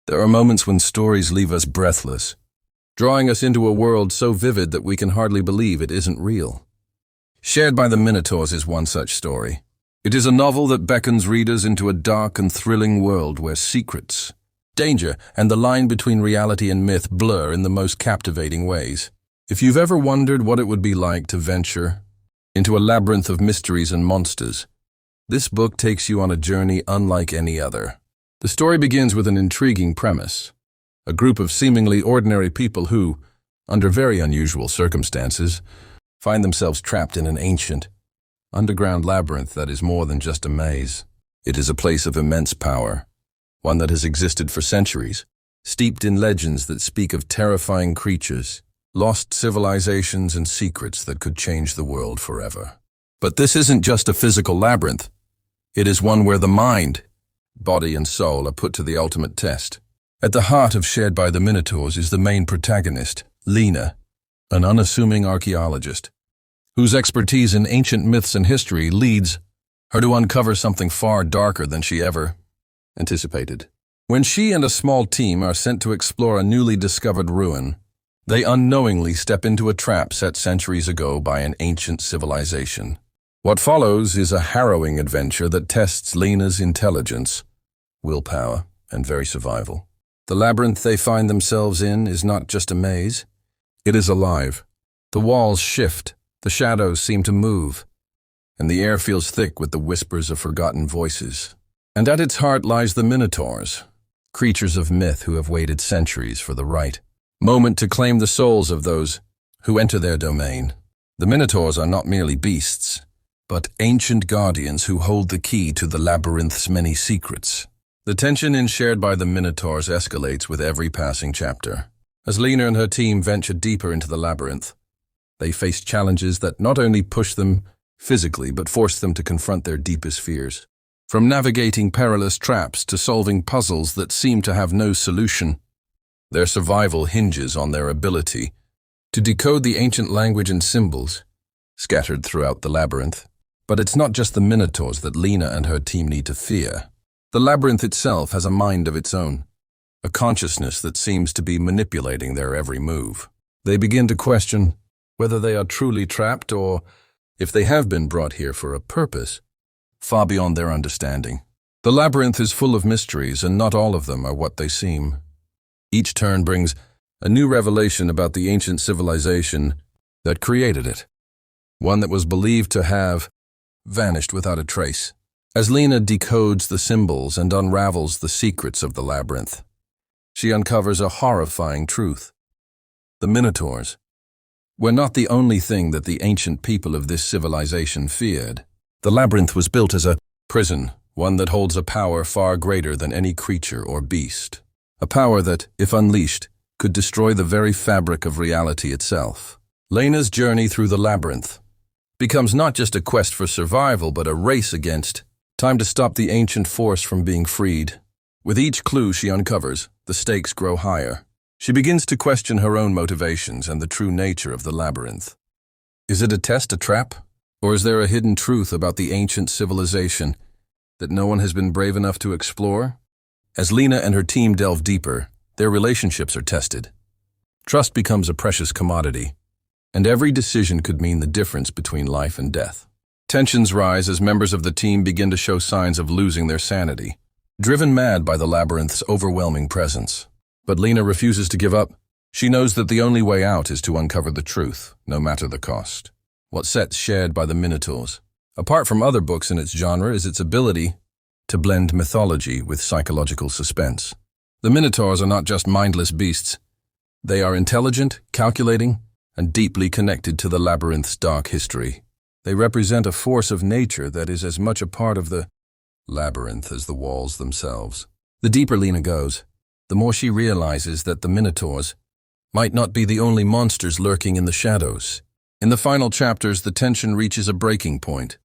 There are moments when stories leave us breathless, drawing us into a world so vivid that we can hardly believe it isn't real. Shared by the Minotaurs is one such story. It is a novel that beckons readers into a dark and thrilling world where secrets, danger, and the line between reality and myth blur in the most captivating ways. If you've ever wondered what it would be like to venture into a labyrinth of mysteries and monsters, this book takes you on a journey unlike any other. The story begins with an intriguing premise. A group of seemingly ordinary people who, under very unusual circumstances, find themselves trapped in an ancient, underground labyrinth that is more than just a maze. It is a place of immense power, one that has existed for centuries, steeped in legends that speak of terrifying creatures, lost civilizations, and secrets that could change the world forever. But this isn't just a physical labyrinth. It is one where the mind, body, and soul are put to the ultimate test. At the heart of Shared by the Minotaurs is the main protagonist, Lena, an unassuming archaeologist, whose expertise in ancient myths and history leads her to uncover something far darker than she ever anticipated. When she and a small team are sent to explore a newly discovered ruin, they unknowingly step into a trap set centuries ago by an ancient civilization. What follows is a harrowing adventure that tests Lena's intelligence, willpower, and very survival. The labyrinth they find themselves in is not just a maze. It is alive. The walls shift, the shadows seem to move, and the air feels thick with the whispers of forgotten voices. And at its heart lies the Minotaurs, creatures of myth who have waited centuries for the right moment to claim the souls of those who enter their domain. The Minotaurs are not merely beasts, but ancient guardians who hold the key to the labyrinth's many secrets. The tension in Shared by the Minotaurs escalates with every passing chapter. As Lena and her team venture deeper into the labyrinth, they face challenges that not only push them physically but force them to confront their deepest fears. From navigating perilous traps to solving puzzles that seem to have no solution, their survival hinges on their ability to decode the ancient language and symbols scattered throughout the labyrinth. But it's not just the Minotaurs that Lena and her team need to fear. The labyrinth itself has a mind of its own, a consciousness that seems to be manipulating their every move. They begin to question whether they are truly trapped or if they have been brought here for a purpose far beyond their understanding. The labyrinth is full of mysteries, and not all of them are what they seem. Each turn brings a new revelation about the ancient civilization that created it, one that was believed to have vanished without a trace. As Lena decodes the symbols and unravels the secrets of the labyrinth, she uncovers a horrifying truth. The Minotaurs were not the only thing that the ancient people of this civilization feared. The labyrinth was built as a prison, one that holds a power far greater than any creature or beast. A power that, if unleashed, could destroy the very fabric of reality itself. Lena's journey through the labyrinth becomes not just a quest for survival, but a race against time to stop the ancient force from being freed. With each clue she uncovers, the stakes grow higher. She begins to question her own motivations and the true nature of the labyrinth. Is it a test, a trap? Or is there a hidden truth about the ancient civilization that no one has been brave enough to explore? As Lena and her team delve deeper, their relationships are tested. Trust becomes a precious commodity, and every decision could mean the difference between life and death. Tensions rise as members of the team begin to show signs of losing their sanity, driven mad by the labyrinth's overwhelming presence. But Lena refuses to give up. She knows that the only way out is to uncover the truth, no matter the cost. What sets Shared by the Minotaurs apart from other books in its genre is its ability to blend mythology with psychological suspense. The Minotaurs are not just mindless beasts. They are intelligent, calculating, and deeply connected to the labyrinth's dark history. They represent a force of nature that is as much a part of the labyrinth as the walls themselves. The deeper Lena goes, the more she realizes that the Minotaurs might not be the only monsters lurking in the shadows. In the final chapters, the tension reaches a breaking point.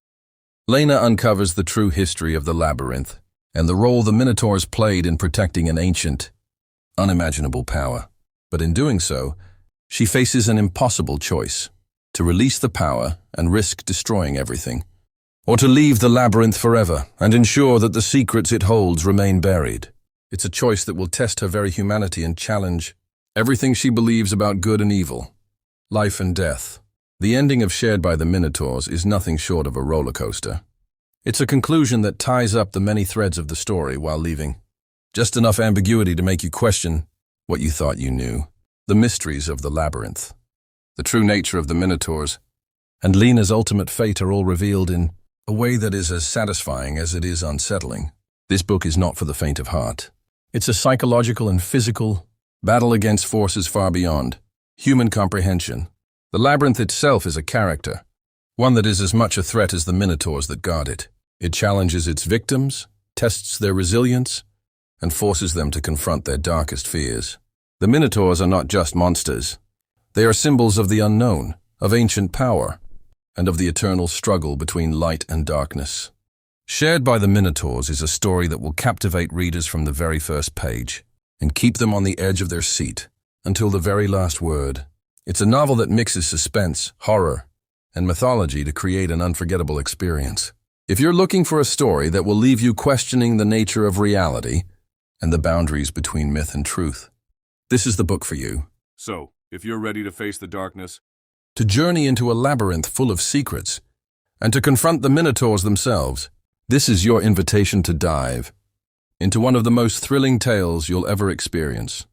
Lena uncovers the true history of the labyrinth and the role the Minotaurs played in protecting an ancient, unimaginable power. But in doing so, she faces an impossible choice: to release the power and risk destroying everything, or to leave the labyrinth forever and ensure that the secrets it holds remain buried. It's a choice that will test her very humanity and challenge everything she believes about good and evil, life and death. The ending of Shared by the Minotaurs is nothing short of a roller coaster. It's a conclusion that ties up the many threads of the story while leaving just enough ambiguity to make you question what you thought you knew. The mysteries of the Labyrinth, the true nature of the Minotaurs, and Lena's ultimate fate are all revealed in a way that is as satisfying as it is unsettling. This book is not for the faint of heart. It's a psychological and physical battle against forces far beyond human comprehension. The Labyrinth itself is a character, one that is as much a threat as the Minotaurs that guard it. It challenges its victims, tests their resilience, and forces them to confront their darkest fears. The Minotaurs are not just monsters. They are symbols of the unknown, of ancient power, and of the eternal struggle between light and darkness. Shared by the Minotaurs is a story that will captivate readers from the very first page and keep them on the edge of their seat until the very last word. It's a novel that mixes suspense, horror, and mythology to create an unforgettable experience. If you're looking for a story that will leave you questioning the nature of reality and the boundaries between myth and truth, this is the book for you. So, if you're ready to face the darkness, To journey into a labyrinth full of secrets, and to confront the Minotaurs themselves, this is your invitation to dive into one of the most thrilling tales you'll ever experience.